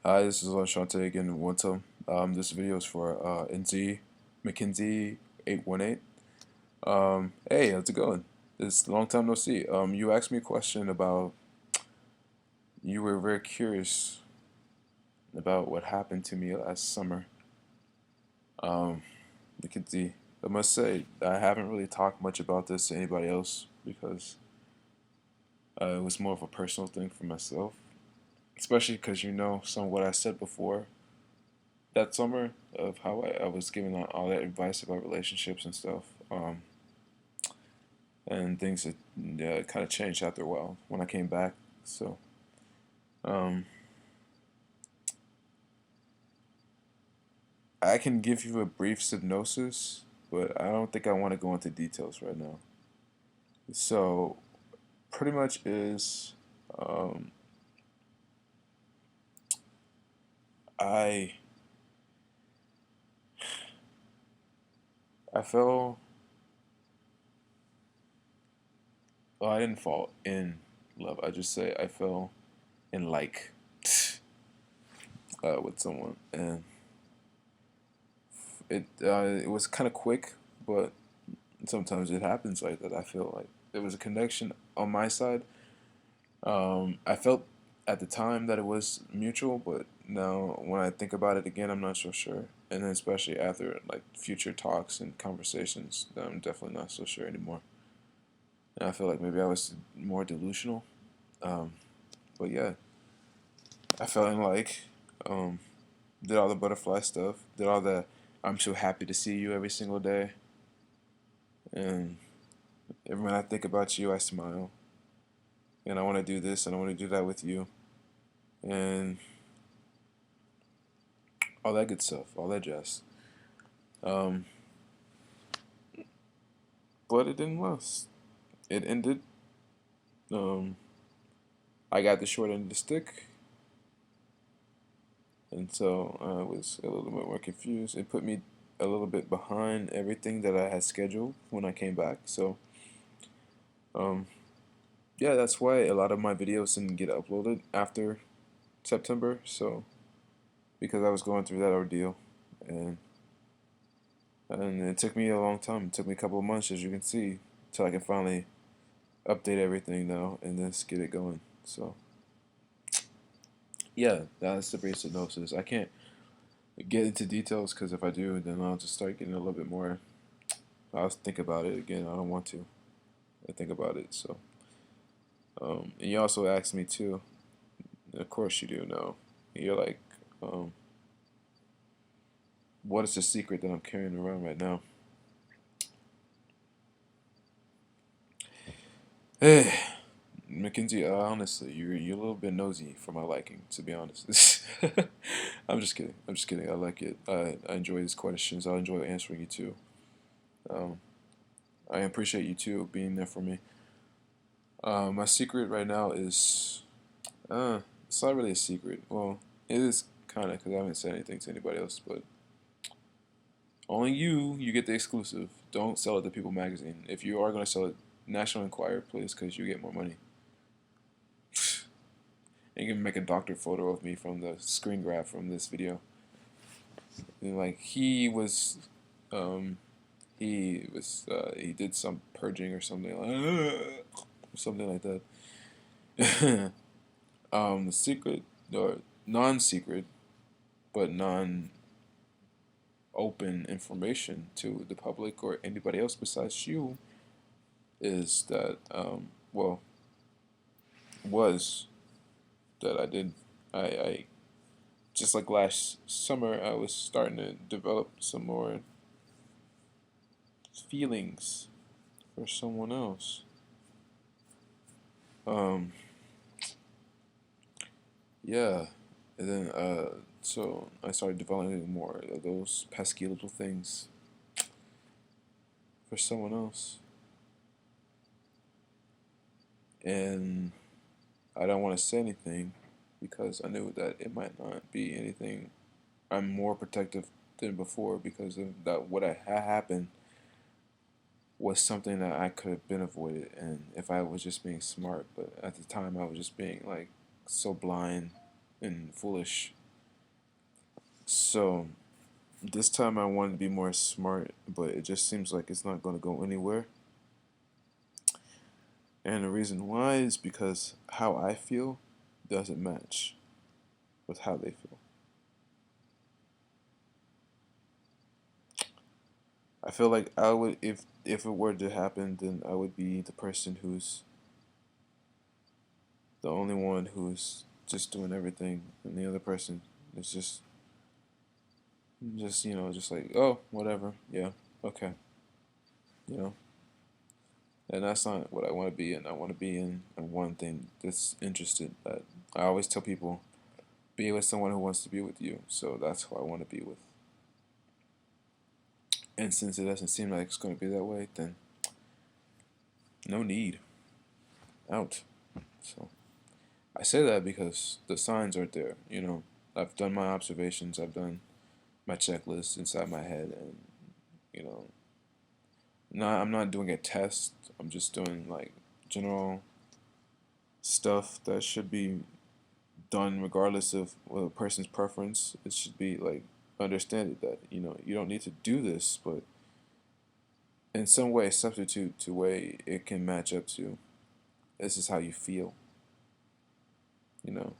Hi, this is Shante again. What's up? This video is for NZ McKinsey 818. Hey, how's it going? It's a long time no see. You asked me a question about, you were very curious about what happened to me last summer. Um, McKinsey, I must say, I haven't really talked much about this to anybody else because it was more of a personal thing for myself, especially because you know some of what I said before that summer of how I was giving all that advice about relationships and stuff. And things that kind of changed after a while when I came back. So, um, I can give you a brief synopsis, but I don't think I want to go into details right now. So, pretty much is um, I I fell. Well, I didn't fall in love. I just say I fell in like with someone, and it was kind of quick, but sometimes it happens like that. I feel like there was a connection on my side. I felt at the time that it was mutual, but now when I think about it again, I'm not so sure. And then especially after like future talks and conversations, I'm definitely not so sure anymore. And I feel like maybe I was more delusional. Um, but yeah, I felt in like um, did all the butterfly stuff, did all the I'm so happy to see you every single day, and every when I think about you, I smile, and I want to do this and I want to do that with you, and all that good stuff, all that jazz. Um, but it didn't last. It ended. Um, I got the short end of the stick, and so I was a little bit more confused. It put me a little bit behind everything that I had scheduled when I came back. So, um, yeah, that's why a lot of my videos didn't get uploaded after September. So, because I was going through that ordeal, and and it took me a long time. It took me a couple of months, as you can see, till I can finally update everything now and then get it going. So yeah, that's the brief synopsis. I can't get into details because if I do, then I'll just start getting a little bit more. I'll think about it again. I don't want to. I think about it. So, and you also asked me too. Of course you do know. You're like, um, what is the secret that I'm carrying around right now? Hey, Mackenzie. Honestly, you're a little bit nosy for my liking, to be honest. I'm just kidding. I'm just kidding. I like it. I enjoy these questions. I enjoy answering you too. Um, I appreciate you too being there for me. My secret right now is, uh, it's not really a secret. Well, it is kind of because I haven't said anything to anybody else, but only you get the exclusive. Don't sell it to People Magazine. If you are going to sell it, National Enquirer, please, because you get more money. And you can make a doctor photo of me from the screen grab from this video. And like um, he did some purging or something something like that. The secret or non-secret but non-open information to the public or anybody else besides you is that well was that I just like last summer I was starting to develop some more feelings for someone else. Um, yeah, and then so I started developing more of those pesky little things for someone else, and I don't want to say anything because I knew that it might not be anything. I'm more protective than before because of that. What had happened was something that I could have been avoided, and if I was just being smart, but at the time I was just being like so blind and foolish. So this time I wanted to be more smart, but it just seems like it's not going to go anywhere. And the reason why is because how I feel doesn't match with how they feel. I feel like I would, if it were to happen, then I would be the person who's the only one who's just doing everything, and the other person is just just like, oh, whatever, yeah, okay, you know. And that's not what I want to be in. I want to be in one thing that's interested. That I always tell people, be with someone who wants to be with you. So that's who I want to be with. And since it doesn't seem like it's going to be that way, then no need. Out. So I say that because the signs are there. I've done my observations. I've done my checklist inside my head, and you know, I'm not doing a test. I'm just doing like general stuff that should be done regardless of a person's preference. It should be like understand that you don't need to do this, but in some way substitute to way it can match up to this is how you feel, you know.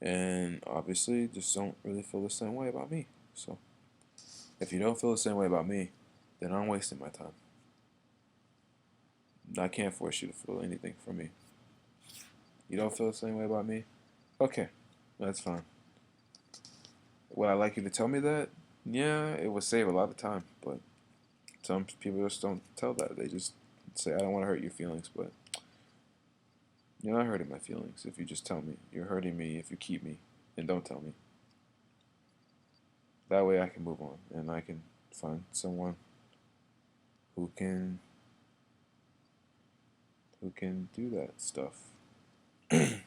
And obviously, just don't really feel the same way about me. So if you don't feel the same way about me, then I'm wasting my time. I can't force you to feel anything for me. You don't feel the same way about me? Okay, that's fine. Would I like you to tell me that? Yeah, it would save a lot of time, but some people just don't tell that. They just say, I don't want to hurt your feelings, but you're not hurting my feelings if you just tell me. You're hurting me if you keep me and don't tell me. That way I can move on and I can find someone who can do that stuff. And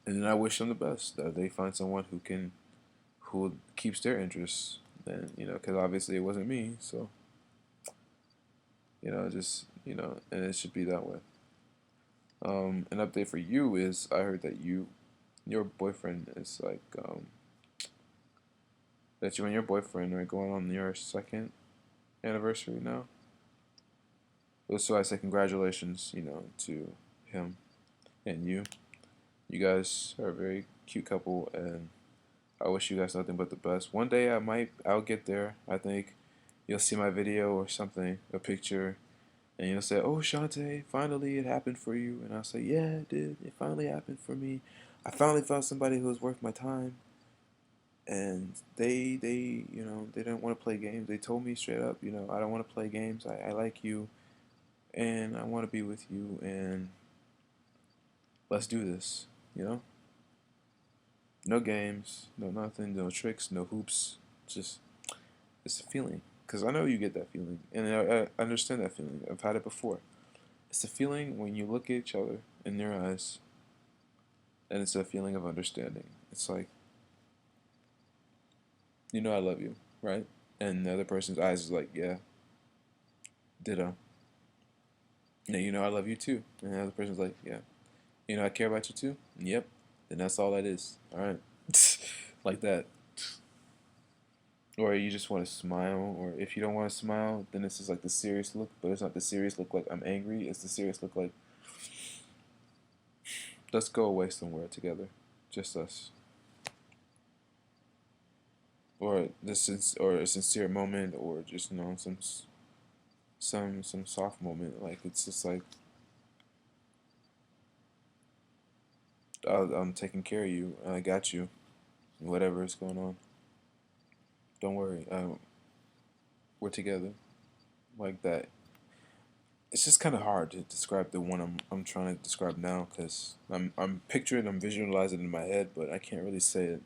then I wish them the best that they find someone who keeps their interests. And because obviously it wasn't me, so just and it should be that way. An update for you is I heard that your boyfriend is like that you and your boyfriend are going on your second anniversary now. So I say congratulations, to him and you. You guys are a very cute couple, and I wish you guys nothing but the best. One day I'll get there. I think you'll see my video or something, a picture, and you'll say, "Oh, Shantae, finally it happened for you." And I'll say, "Yeah, it did. It finally happened for me. I finally found somebody who was worth my time." And they didn't want to play games. They told me straight up, I don't want to play games. I like you, and I want to be with you, and let's do this. You know, no games, no nothing, no tricks, no hoops. Just it's a feeling. Because I know you get that feeling, and I understand that feeling. I've had it before. It's a feeling when you look at each other in their eyes, and it's a feeling of understanding. It's like, I love you, right? And the other person's eyes is like, yeah, ditto. Yeah, I love you too. And the other person's like, yeah, I care about you too. Yep. Then that's all that is. All right. Like that. Or you just want to smile, or if you don't want to smile, then it's just like the serious look, but it's not the serious look like I'm angry. It's the serious look like let's go away somewhere together, just us, or or a sincere moment, or just some soft moment. Like it's just like I'm taking care of you, and I got you, whatever is going on. Don't worry, we're together, like that. It's just kind of hard to describe the one I'm trying to describe now because I'm picturing, I'm visualizing it in my head, but I can't really say it.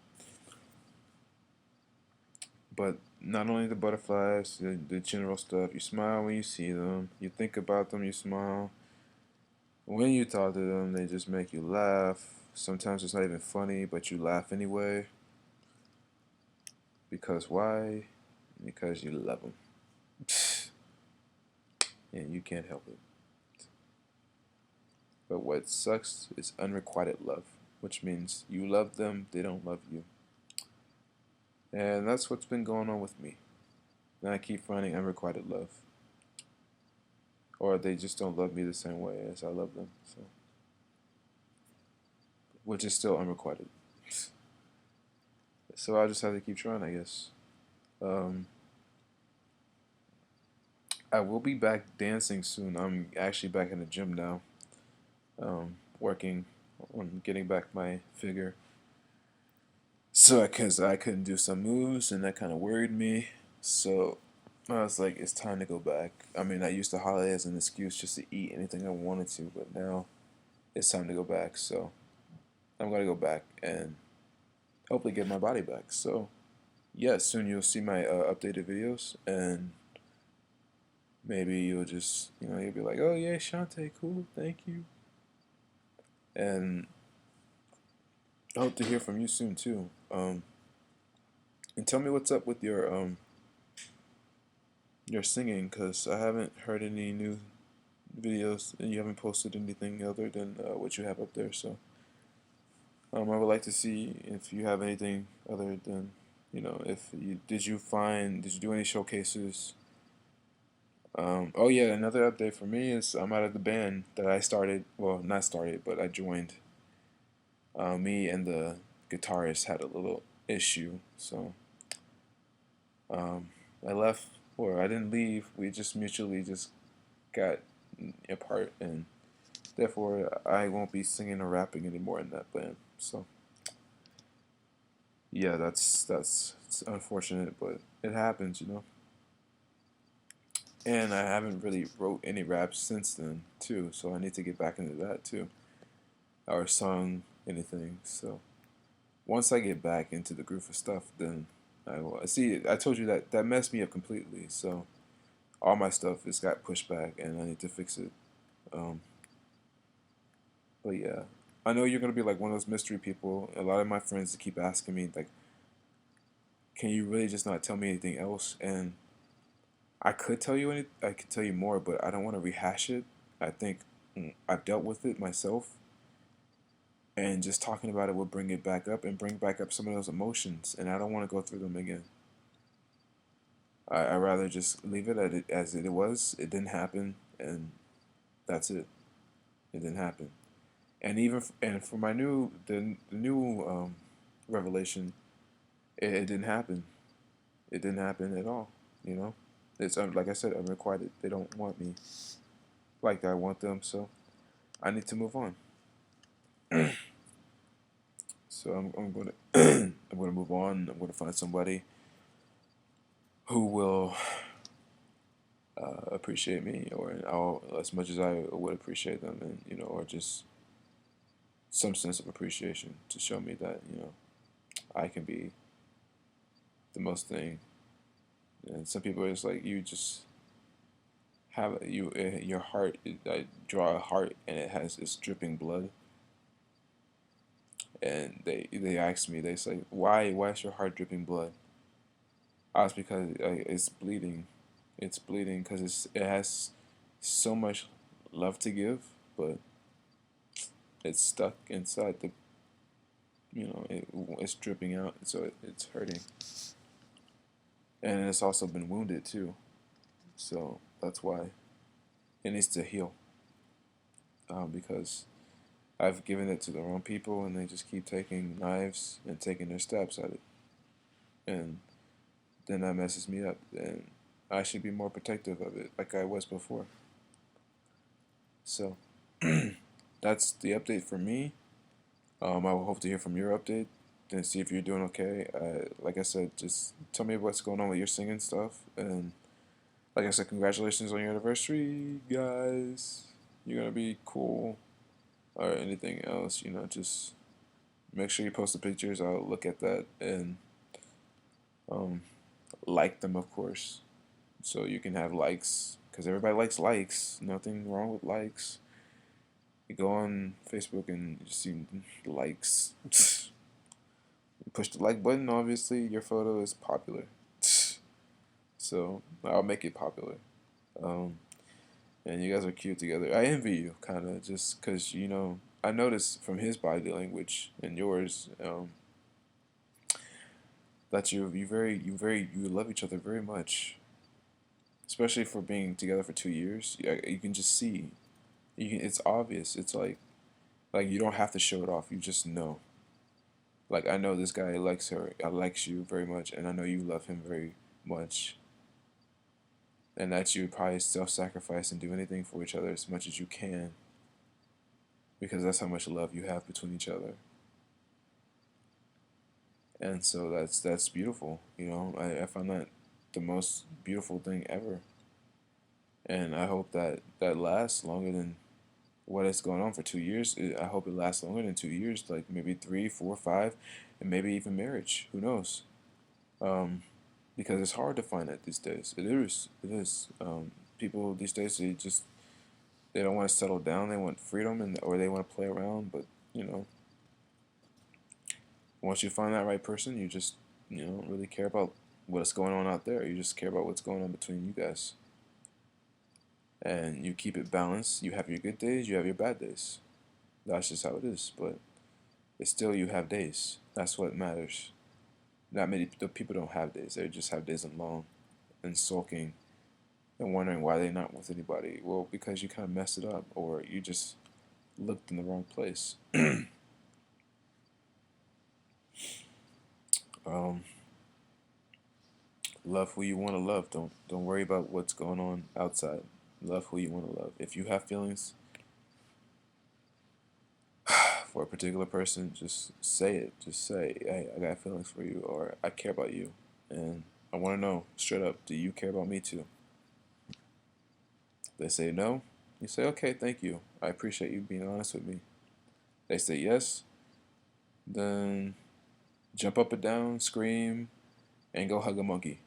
But not only the butterflies, the general stuff. You smile when you see them. You think about them. You smile. When you talk to them, they just make you laugh. Sometimes it's not even funny, but you laugh anyway. Because why? Because you love them, and you can't help it. But what sucks is unrequited love. which means you love them, they don't love you. And that's what's been going on with me. And I keep finding unrequited love. Or they just don't love me the same way as I love them. So, which is still unrequited. So I just have to keep trying, I guess. Um, I will be back dancing soon. I'm actually back in the gym now, working on getting back my figure. So, because I couldn't do some moves, and that kind of worried me. So, I was like, it's time to go back. I mean, I used to holiday as an excuse just to eat anything I wanted to, but now it's time to go back. So, I'm gonna go back and hopefully get my body back. So, yeah, soon you'll see my updated videos, and maybe you'll just, you'll be like, oh yeah, Shantae, cool, thank you. And I hope to hear from you soon too. And tell me what's up with your singing, cause I haven't heard any new videos, and you haven't posted anything other than what you have up there. So I would like to see if you have anything other than, if you did you do any showcases? Oh yeah, another update for me is I'm out of the band that I started. Well, not started, but I joined. Me and the guitarist had a little issue, so um, I left. Or I didn't leave. We just mutually just got apart, and therefore I won't be singing or rapping anymore in that band. So yeah, that's it's unfortunate, but it happens. And I haven't really wrote any raps since then too, so I need to get back into that too, or sung anything. So once I get back into the groove of stuff, then I will. See, I told you that messed me up completely. So all my stuff has got pushed back, and I need to fix it. Um, but yeah, I know you're gonna be like one of those mystery people. A lot of my friends keep asking me like, "Can you really just not tell me anything else?" And I could tell you I could tell you more, but I don't want to rehash it. I think I've dealt with it myself, and just talking about it will bring it back up and bring back up some of those emotions, and I don't want to go through them again. I rather just leave it, as it was. It didn't happen, and that's it. It didn't happen. And and for my the new revelation, it didn't happen. It didn't happen at all. You know, it's like I said, unrequited. They don't want me like I want them, so I need to move on. So I'm gonna I'm gonna move on. I'm gonna find somebody who will appreciate me, or as much as I would appreciate them, and or just some sense of appreciation to show me that I can be the most thing. And some people are just like, you just have your heart. I draw a heart, and it's dripping blood. And they ask me, they say, why is your heart dripping blood? I was because it's bleeding. It's bleeding because it has so much love to give, but it's stuck inside the it's dripping out, so it's hurting, and it's also been wounded too. So that's why it needs to heal, because I've given it to the wrong people, and they just keep taking knives and taking their stabs at it, and then that messes me up. And I should be more protective of it, like I was before. So that's the update for me. I will hope to hear from your update and see if you're doing okay. Like I said, just tell me what's going on with your singing stuff. And like I said, congratulations on your anniversary, guys. You're going to be cool. Or anything else, just make sure you post the pictures. I'll look at that and um, like them, of course. So you can have likes, because everybody likes likes. Nothing wrong with likes. You go on Facebook and you see likes. You push the like button, obviously, your photo is popular. So I'll make it popular. Um, and you guys are cute together. I envy you, kind of, just because, I noticed from his body language and yours, that you love each other very much, especially for being together for 2 years. You can just see, it's obvious. It's like you don't have to show it off. You just know. Like I know this guy likes her, likes you very much, and I know you love him very much, and that you would probably self-sacrifice and do anything for each other as much as you can, because that's how much love you have between each other. And so that's beautiful. I find that the most beautiful thing ever, and I hope that that lasts longer than what is going on for 2 years. I hope it lasts longer than 2 years, like maybe three, four, five, and maybe even marriage. Who knows? Um, because it's hard to find that these days. It is. It is. People these days they don't want to settle down. They want freedom or they want to play around. But you know, once you find that right person, you don't really care about what's going on out there. You just care about what's going on between you guys, and you keep it balanced. You have your good days. You have your bad days. That's just how it is. But it's still you have days. That's what matters. Not many people don't have days. They just have days alone and sulking and wondering why they're not with anybody. Well, because you kind of messed it up or you just looked in the wrong place. um, Love who you want to love. Don't worry about what's going on outside. Love who you want to love. If you have feelings for a particular person, just say it. Just say, "Hey, I got feelings for you," or "I care about you," and I want to know straight up, do you care about me too? They say no. You say, "Okay, thank you. I appreciate you being honest with me." They say yes. Then jump up and down, scream, and go hug a monkey.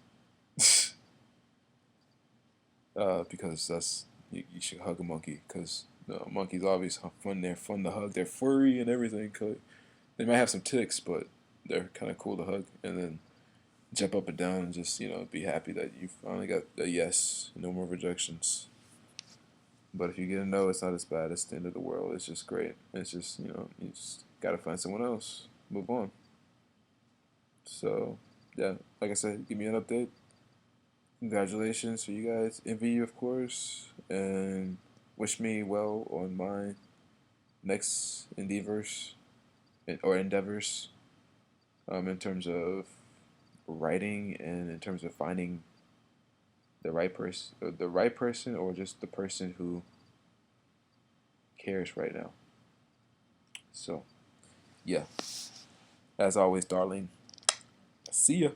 Because you should hug a monkey because monkeys always fun. They're fun to hug. They're furry and everything. They might have some ticks, but they're kind of cool to hug. And then jump up and down and just be happy that you finally got a yes. No more rejections. But if you get a no, it's not as bad. It's the end of the world. It's just great. It's just you just gotta find someone else. Move on. So yeah, like I said, give me an update. Congratulations for you guys. Envy you, of course, and wish me well on my next endeavors, in terms of writing and in terms of finding the right person, or just the person who cares right now. So, yeah, as always, darling, see ya.